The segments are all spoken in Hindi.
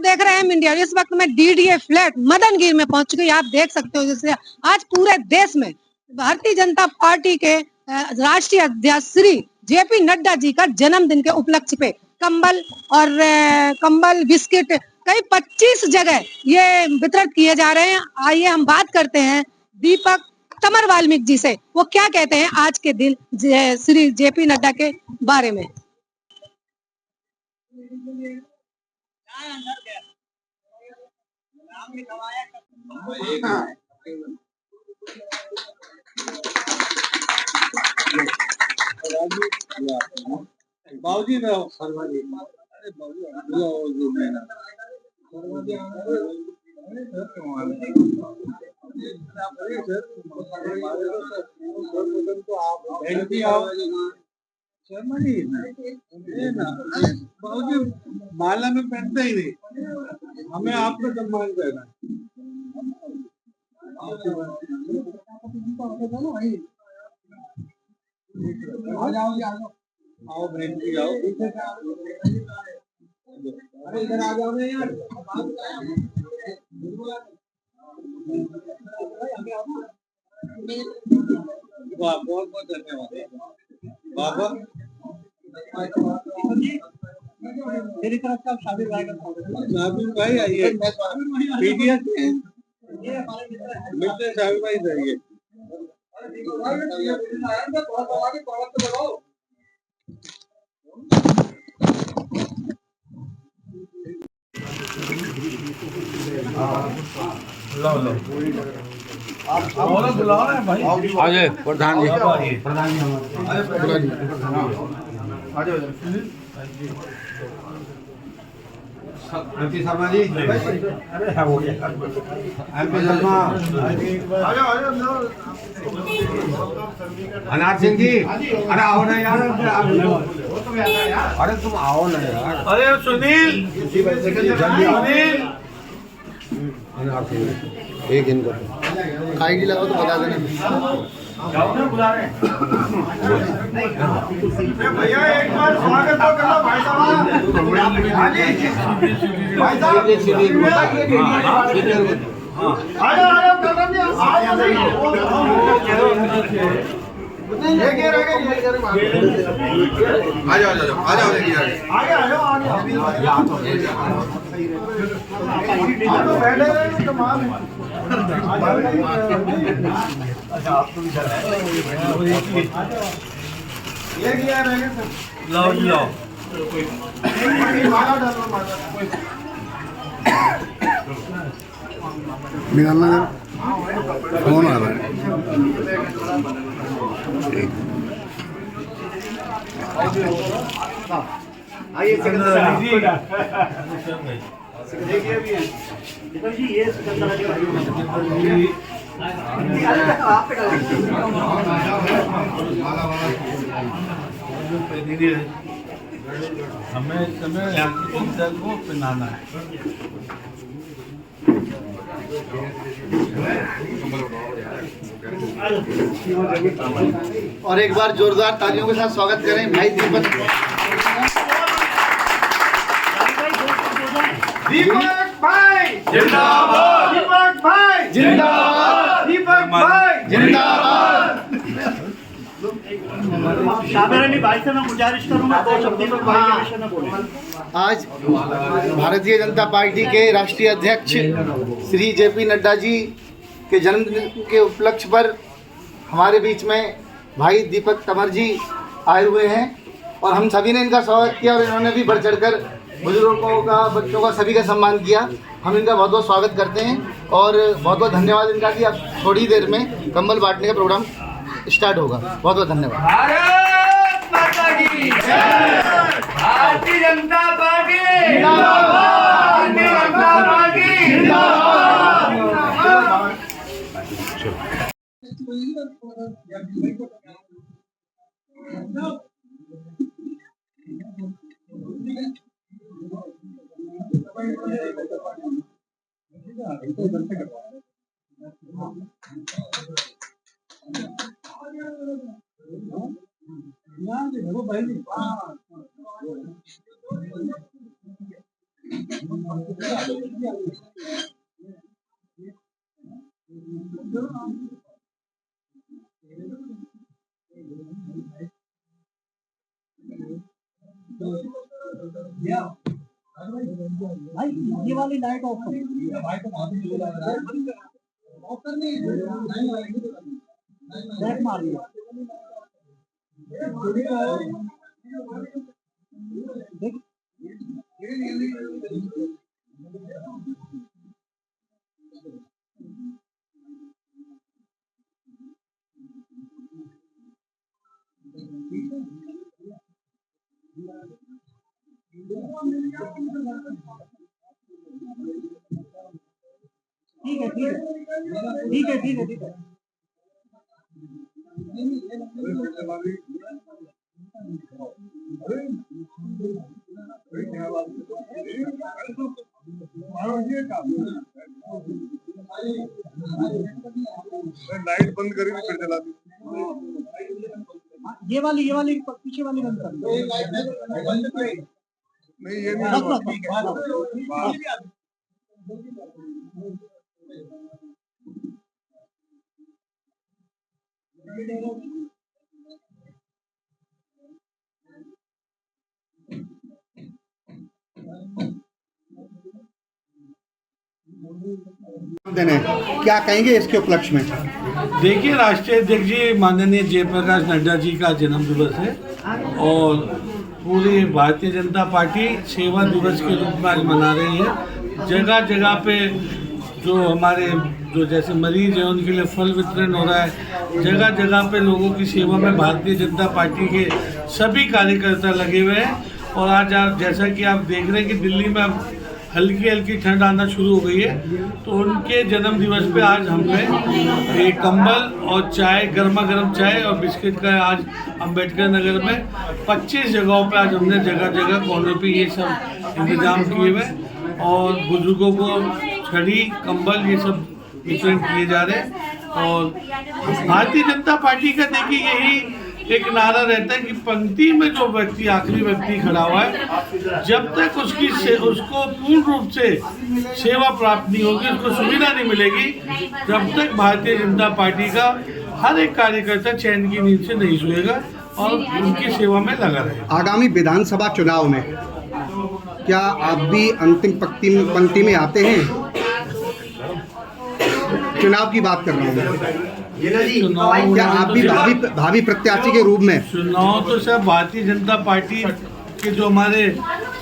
देख रहे हैं मीडिया। इस वक्त मैं डीडीए फ्लैट मदनगिर में पहुंच चुकी। आप देख सकते हो जैसे आज पूरे देश में भारतीय जनता पार्टी के राष्ट्रीय अध्यक्ष श्री जेपी नड्डा जी का जन्मदिन के उपलक्ष्य पे कंबल और कंबल बिस्किट कई 25 जगह ये वितरित किए जा रहे हैं। आइए हम बात करते हैं दीपक तमर वाल्मीकि जी से, वो क्या कहते हैं आज के दिन श्री जेपी नड्डा के बारे में। बाबूजी माला में पहनते ही नहीं, हमें आपका सम्मान करना है। आओ बहन जी आओ, अरे इधर आ जाओ ना यार। बहुत बहुत धन्यवाद बाबा। मेरी तरफ से आप शाबिर भाई का शाबिर भाई आइए, पीडीएस मिलते शाबिर भाई जाइए। आगे प्रधान जी, प्रीति शर्मा जी, एमपी शर्मा, अनार सिंह जी, अरे आओ ना यार, अरे तुम आओ ना यार, अरे सुनील, अनार सिंह एक इनको आईडी लगाओ तो बता देना। बुला रहे भैया, एक बार स्वागत तो कर लो भाई साहब। भाई आपको भी लाओ जी लाओ, निकालना जरा, फोन आ रहा है। आइए देखिए भी जी, ये हमें समय को पहनाना है। और एक बार जोरदार तालियों के साथ स्वागत करें भाई दीपक। दीपक भाई जिंदाबाद, दीपक भाई जिंदाबाद, दीपक भाई जिंदाबाद। शाबिर भाई से मैं गुजारिश करूंगा दो शब्द दीपक भाई के विषय में बोलें। आज भारतीय जनता पार्टी के राष्ट्रीय अध्यक्ष श्री जेपी नड्डा जी के जन्मदिन के उपलक्ष्य पर हमारे बीच में भाई दीपक तमर जी आए हुए हैं और हम सभी ने इनका स्वागत किया और इन्होंने भी बढ़ चढ़कर बुजुर्गों का, बच्चों का, सभी का सम्मान किया। हम इनका बहुत बहुत स्वागत करते हैं और बहुत बहुत धन्यवाद इनका कि अब थोड़ी देर में कंबल बांटने का प्रोग्राम स्टार्ट होगा। बहुत बहुत धन्यवाद। भारत माता की जय, भारतीय जनता पार्टी जिंदाबाद, भारतीय जनता पार्टी जिंदाबाद। भाई ये वाली लाइट ऑफ बैक मार दिया। ठीक है ठीक है ठीक है ठीक है ठीक है। लाइट बंद करी थी फिर जला दी। ये वाली पीछे वाली बंद कर नहीं ये नहीं क्या कहेंगे इसके उपलक्ष्य में? देखिए, राष्ट्रीय अध्यक्ष जी माननीय जयप्रकाश नड्डा जी का जन्म दिवस है और पूरी भारतीय जनता पार्टी सेवा दिवस के रूप में आज मना रही है। जगह जगह पे जो हमारे जैसे मरीज हैं उनके लिए फल वितरण हो रहा है। जगह जगह पे लोगों की सेवा में भारतीय जनता पार्टी के सभी कार्यकर्ता लगे हुए हैं। और आज आप जैसा कि आप देख रहे हैं कि दिल्ली में अब हल्की हल्की ठंड आना शुरू हो गई है, तो उनके जन्म दिवस पे आज हमने एक कंबल और चाय, गर्मा गर्म चाय और बिस्किट का आज अंबेडकर नगर में 25 जगहों पे आज हमने जगह जगह कोने पे ये सब इंतजाम किए हुए और बुजुर्गों को छड़ी, कंबल ये सब वितरण किए जा रहे हैं। और भारतीय जनता पार्टी का देखिए यही एक नारा रहता है कि पंक्ति में जो व्यक्ति आखिरी व्यक्ति खड़ा हुआ है, जब तक उसको पूर्ण रूप से सेवा प्राप्त नहीं होगी, उसको सुविधा नहीं मिलेगी, जब तक भारतीय जनता पार्टी का हर एक कार्यकर्ता चैन की नींद से नहीं सोएगा और उनकी सेवा में लगा रहेगा। आगामी विधानसभा चुनाव में क्या आप भी अंतिम पंक्ति में आते हैं? चुनाव की बात कर रहा हूँ। क्या आप भी भावी प्रत्याशी के रूप में? चुनाव तो सब भारतीय जनता पार्टी के जो हमारे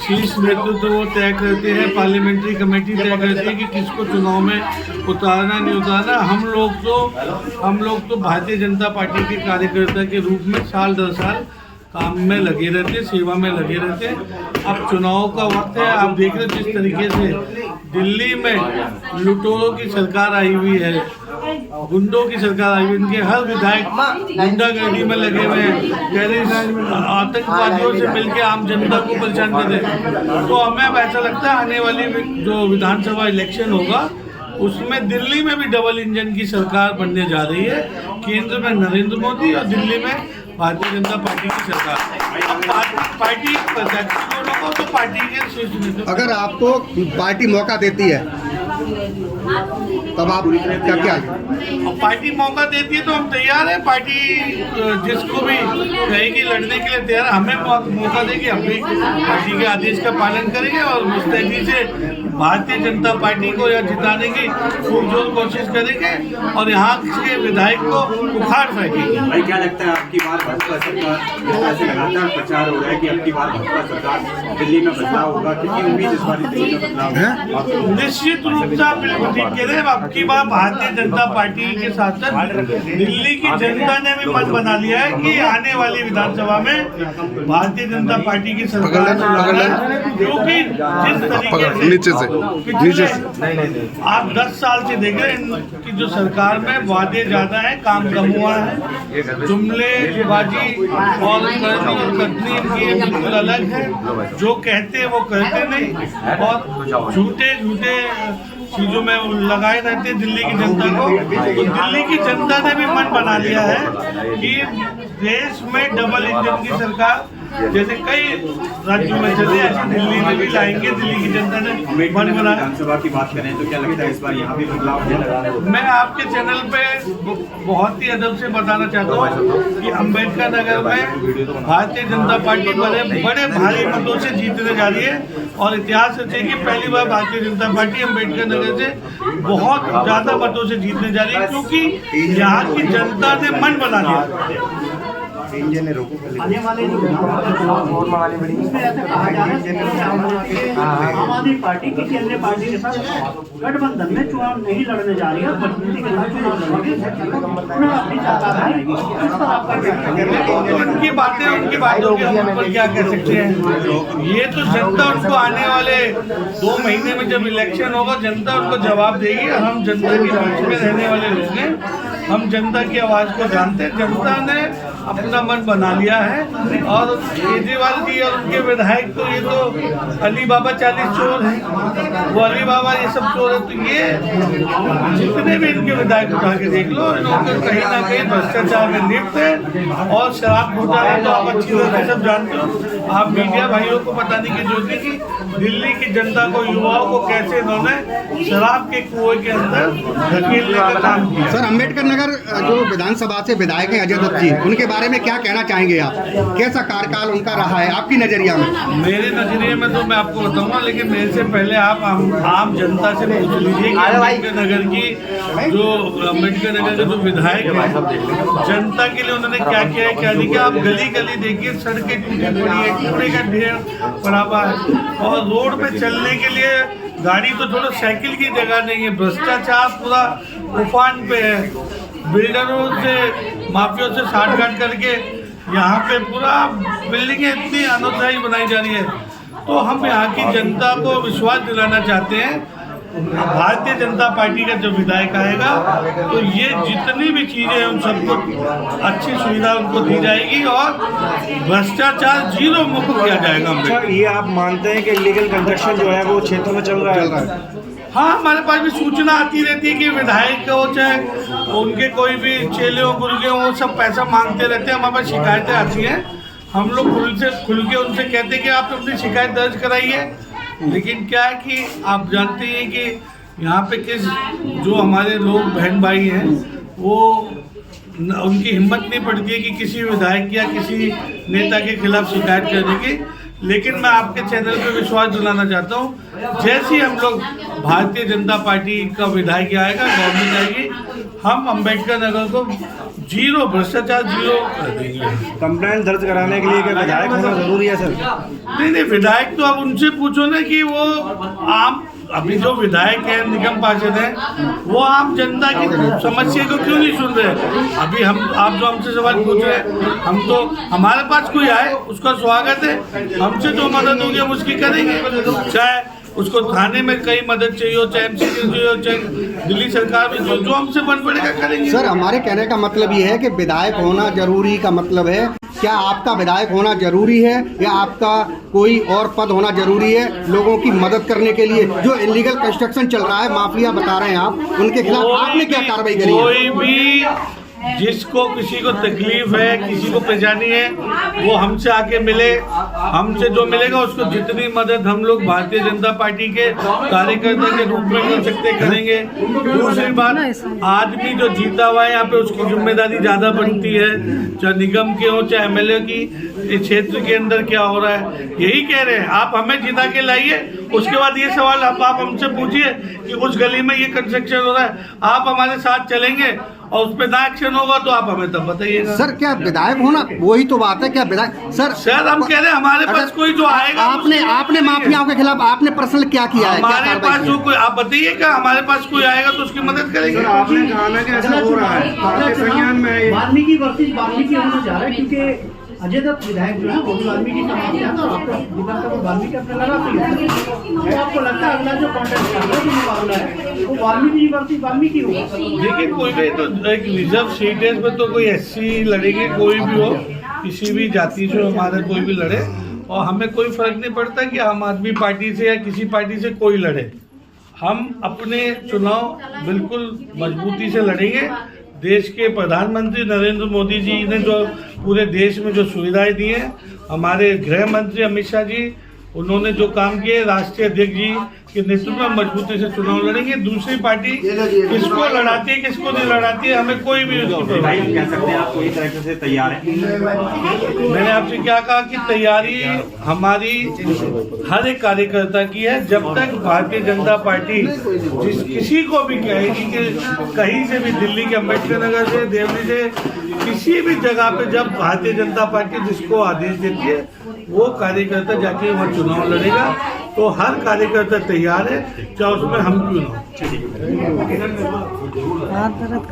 शीर्ष नेतृत्व वो तय करते हैं, पार्लियामेंट्री कमेटी तय करती है कि किसको चुनाव में उतारना नहीं उतारना। हम लोग तो भारतीय जनता पार्टी के कार्यकर्ता के रूप में साल दर साल काम में लगे रहते, सेवा में लगे रहते। अब चुनाव का वक्त है, आप देख रहे जिस तरीके से दिल्ली में लुटेरों की सरकार आई हुई है, गुंडों की सरकार आई हुई, इनके हर विधायक गुंडागर्दी में लगे हुए हैं, आतंकवादियों से मिलकर आम जनता को परेशान कर रहे हैं। तो हमें अब ऐसा लगता है आने वाली जो विधानसभा इलेक्शन होगा उसमें दिल्ली में भी डबल इंजन की सरकार बनने जा रही है। केंद्र में नरेंद्र मोदी और दिल्ली में भारतीय जनता पार्टी की सरकार। पार्टी दोनों को तो पार्टी के शीर्ष नेता। अगर आपको पार्टी मौका देती है तब आप क्या पार्टी मौका देती है तो हम तैयार हैं। पार्टी जिसको भी कहेगी लड़ने के लिए तैयार है। हमें मौका देगी, हम भी पार्टी के आदेश का पालन करेंगे और मुस्तैदी से भारतीय जनता पार्टी को यहाँ जिताने की पुरजोर कोशिश करेंगे और यहाँ के विधायक को उखाड़ फेंकेंगे। भाई क्या लगता है आपकी बार भाजपा सरकार ऐसे लगातार प्रचार हो रहा है कि आपकी बार भाजपा सरकार दिल्ली में बदलाव होगा, कितनी उम्मीद इस बार दिल्ली में बदलाव है? निश्चित रूप से आप बिल्कुल ठीक कह रहे हैं। अब की बार भारतीय जनता पार्टी के साथ साथ दिल्ली की जनता ने भी मन बना लिया है कि आने वाली विधानसभा में भारतीय जनता पार्टी की सरकार, क्योंकि जिस तरीके से आप 10 साल से देख रहे हैं कि जो सरकार में वादे ज्यादा है, काम कम हुआ है, जुमलेबाजी और करनी और कतनी इनकी बिल्कुल अलग है। जो कहते हैं वो करते नहीं और झूठे चीजों में लगाए रहते हैं दिल्ली की जनता को। तो दिल्ली की जनता ने भी मन बना लिया है कि देश में डबल इंजन की सरकार जैसे कई राज्यों में चले, ऐसे दिल्ली में भी लाएंगे। दिल्ली की जनता ने मन बना। विधानसभा की बात करें तो क्या लगता है इस बार यहाँ भी बदलाव होगा? मैं आपके चैनल पे बहुत ही अदब से बताना चाहता हूँ कि अम्बेडकर नगर में भारतीय जनता पार्टी बड़े भारी मतों से जीतने जा रही है। और इतिहास है कि पहली बार भारतीय जनता पार्टी अम्बेडकर नगर से बहुत ज्यादा मतों से जीतने जा रही है, क्योंकि यहाँ की जनता ने मन बना लिया। आने वाले जो इसमें ऐसा कहा जा रहा है कि आम आदमी पार्टी किसी अन्य पार्टी के साथ गठबंधन में चुनाव नहीं लड़ने जा रही है, मजबूती के साथ चुनाव लड़ेगी, उन्हें अपनी सरकार बनाएगी। इस पर आपका क्या? उनकी बातों के हम ऊपर क्या कह सकते हैं? ये तो जनता उनको आने वाले 2 महीने में जब इलेक्शन होगा, जनता उनको जवाब देगी। हम जनता के बीच में रहने वाले लोग हैं, हम जनता की आवाज को जानते हैं। जनता ने अपना मन बना लिया है। और केजरीवाल जी और उनके विधायक तो ये तो अली बाबा 40 चोर हैं, वो अली बाबा ये सब चोर है। तो ये जितने भी इनके विधायक उठा के देख लो, इन्होंने कहीं ना कहीं भ्रष्टाचार में लिप्त है। और शराब घोटाला तो आप अच्छी तरह से सब जानते हो। आप मीडिया भाइयों को बताने की जरूरत है कि दिल्ली की जनता को, युवाओं को कैसे इन्होंने शराब के कुएं के अंदर धकेलने का काम किया। सर, अम्बेडकर नगर जो विधानसभा से विधायक हैं अजय दत्त जी, उनके बारे में क्या कहना चाहेंगे आप? कैसा कार्यकाल उनका रहा है आपकी नजरिया में? मेरे नजरिए में तो मैं आपको बताऊंगा, लेकिन मेरे से पहले आप आम जनता से पूछ लीजिए कि अम्बेडकर नगर के जो विधायक हैं, जनता के लिए उन्होंने क्या किया है, क्या नहीं किया। आप गली गली देखिए, सड़कें टूटी पड़ी है, कूड़े का ढेर पड़ा हुआ है। और रोड पे चलने के लिए गाड़ी तो छोड़ो, साइकिल की जगह नहीं है। भ्रष्टाचार पूरा उफान पे है। बिल्डरों से, माफियों से साठ-गांठ करके यहाँ पे पूरा बिल्डिंगें इतनी अनोथाई बनाई जा रही है। तो हम यहाँ की जनता को विश्वास दिलाना चाहते हैं, भारतीय जनता पार्टी का जो विधायक आएगा तो ये जितनी भी चीजें हैं उन सबको अच्छी सुविधा उनको दी जाएगी और भ्रष्टाचार जीरो मुक्त किया जाएगा। ये आप मानते हैं कि इलीगल कंस्ट्रक्शन जो है वो क्षेत्र में चल रहा है? हाँ, हमारे पास भी सूचना आती रहती है कि विधायक हो चाहे उनके कोई भी चेले हो, गुर्गे हो, वो सब पैसा मांगते रहते हैं। हमारे पास शिकायतें आती हैं, हम लोग खुल के उनसे कहते हैं कि आप अपनी शिकायत दर्ज कराइए। लेकिन क्या है कि आप जानते हैं कि यहाँ पे जो हमारे लोग बहन भाई हैं, वो उनकी हिम्मत नहीं पड़ती है कि किसी विधायक या किसी नेता के खिलाफ शिकायत करने की। लेकिन मैं आपके चैनल पे विश्वास दिलाना चाहता हूँ, जैसे ही हम लोग भारतीय जनता पार्टी का विधायक आएगा, गवर्नमेंट आएगी, हम अम्बेडकर नगर को जीरो भ्रष्टाचार जीरो कर देंगे। कंप्लेंट दर्ज कराने के लिए क्या विधायक होना जरूरी है सर? नहीं, विधायक तो आप उनसे पूछो ना कि वो आम, अभी जो विधायक है, निगम पार्षद है, वो आम जनता की समस्या को क्यों नहीं सुन रहे? अभी आप जो हमसे सवाल पूछ रहे हैं, हम तो हमारे पास कोई आए उसका स्वागत है, हमसे जो मदद होगी हम उसकी करेंगे। चाहे उसको थाने में कई मदद चाहिए हो, चाहे एमसी चाहिए हो, चाहे दिल्ली सरकार में जो हमसे बन पड़ेगा करेंगे। सर, हमारे कहने का मतलब ये है कि विधायक होना जरूरी का मतलब है, क्या आपका विधायक होना जरूरी है या आपका कोई और पद होना जरूरी है लोगों की मदद करने के लिए? जो इलीगल कंस्ट्रक्शन चल रहा है, माफिया बता रहे हैं आप, उनके खिलाफ आपने क्या कार्रवाई करी है? कोई भी जिसको किसी को तकलीफ है, किसी को परेशानी है, वो हमसे आके मिले। हमसे जो मिलेगा उसको जितनी मदद हम लोग भारतीय जनता पार्टी के कार्यकर्ता के रूप में कर सकते करेंगे। दूसरी बात, आदमी जो जीता हुआ है यहाँ पे उसकी जिम्मेदारी ज्यादा बनती है, चाहे निगम के हो चाहे एमएलए की। इस क्षेत्र के अंदर क्या हो रहा है यही कह रहे हैं। आप हमें जिता के लाइए, उसके बाद ये सवाल आप हमसे पूछिए कि उस गली में ये कंस्ट्रक्शन हो रहा है, आप हमारे साथ चलेंगे और उस पर ना एक्शन होगा तो आप हमें तब बताइएगा। सर, क्या विधायक होना, वही तो बात है, क्या विधायक? सर हम कह रहे हैं हमारे पास कोई जो आएगा, आपने माफियाओं के खिलाफ आपने पर्सनल क्या किया है? हमारे पास जो कोई, आप बताइएगा, हमारे पास कोई आएगा तो उसकी मदद करेंगे। आपने कहा ना कि ऐसा हो रहा है, आपके संज्ञान में वाल्मीकि वर्सेस वाल्मीकि होने जा रहा है, क्योंकि अजय दत्त विधायक जो है वो वाल्मीकि का मामला है, और आपका दिमाग का वाल्मीकि अपने लगाते हैं। तो आपको लगता है अगला जो कॉन्टेस्ट मुकाबला है वो वाल्मीकि वर्सेस वाल्मीकि होगा? देखिए, कोई भी तो एक रिजर्व सीट है, इसमें तो कोई एससी लड़ेंगे, कोई भी हो, किसी भी जाति से हमारे कोई भी लड़े, और हमें कोई फर्क नहीं पड़ता कि आम आदमी पार्टी से या किसी पार्टी से कोई लड़े। हम अपने चुनाव बिल्कुल मजबूती से लड़ेंगे। देश के प्रधानमंत्री नरेंद्र मोदी जी ने जो पूरे देश में जो सुविधाएं दी हैं हमारे गृह मंत्री अमित शाह जी, उन्होंने जो काम किए, राष्ट्रीय अध्यक्ष जी के नेतृत्व में मजबूती से चुनाव लड़ेंगे। दूसरी पार्टी किसको लड़ाती है किसको नहीं लड़ाती है, हमें कोई भी उसकी परवाह भाई, हम नहीं। कह सकते हैं आप पूरी तरीके से तैयार हैं। मैंने आपसे क्या कहा कि तैयारी हमारी हर एक कार्यकर्ता की है। जब तक भारतीय जनता पार्टी किसी को भी कहेगी कि कहीं से भी, दिल्ली के अम्बेडकर नगर से, देवली से, किसी भी जगह पे जब भारतीय जनता पार्टी जिसको आदेश देती है वो कार्यकर्ता जाके वहाँ चुनाव लड़ेगा। तो हर कार्यकर्ता तैयार है, चाहे उसमें हम क्यों ना हो।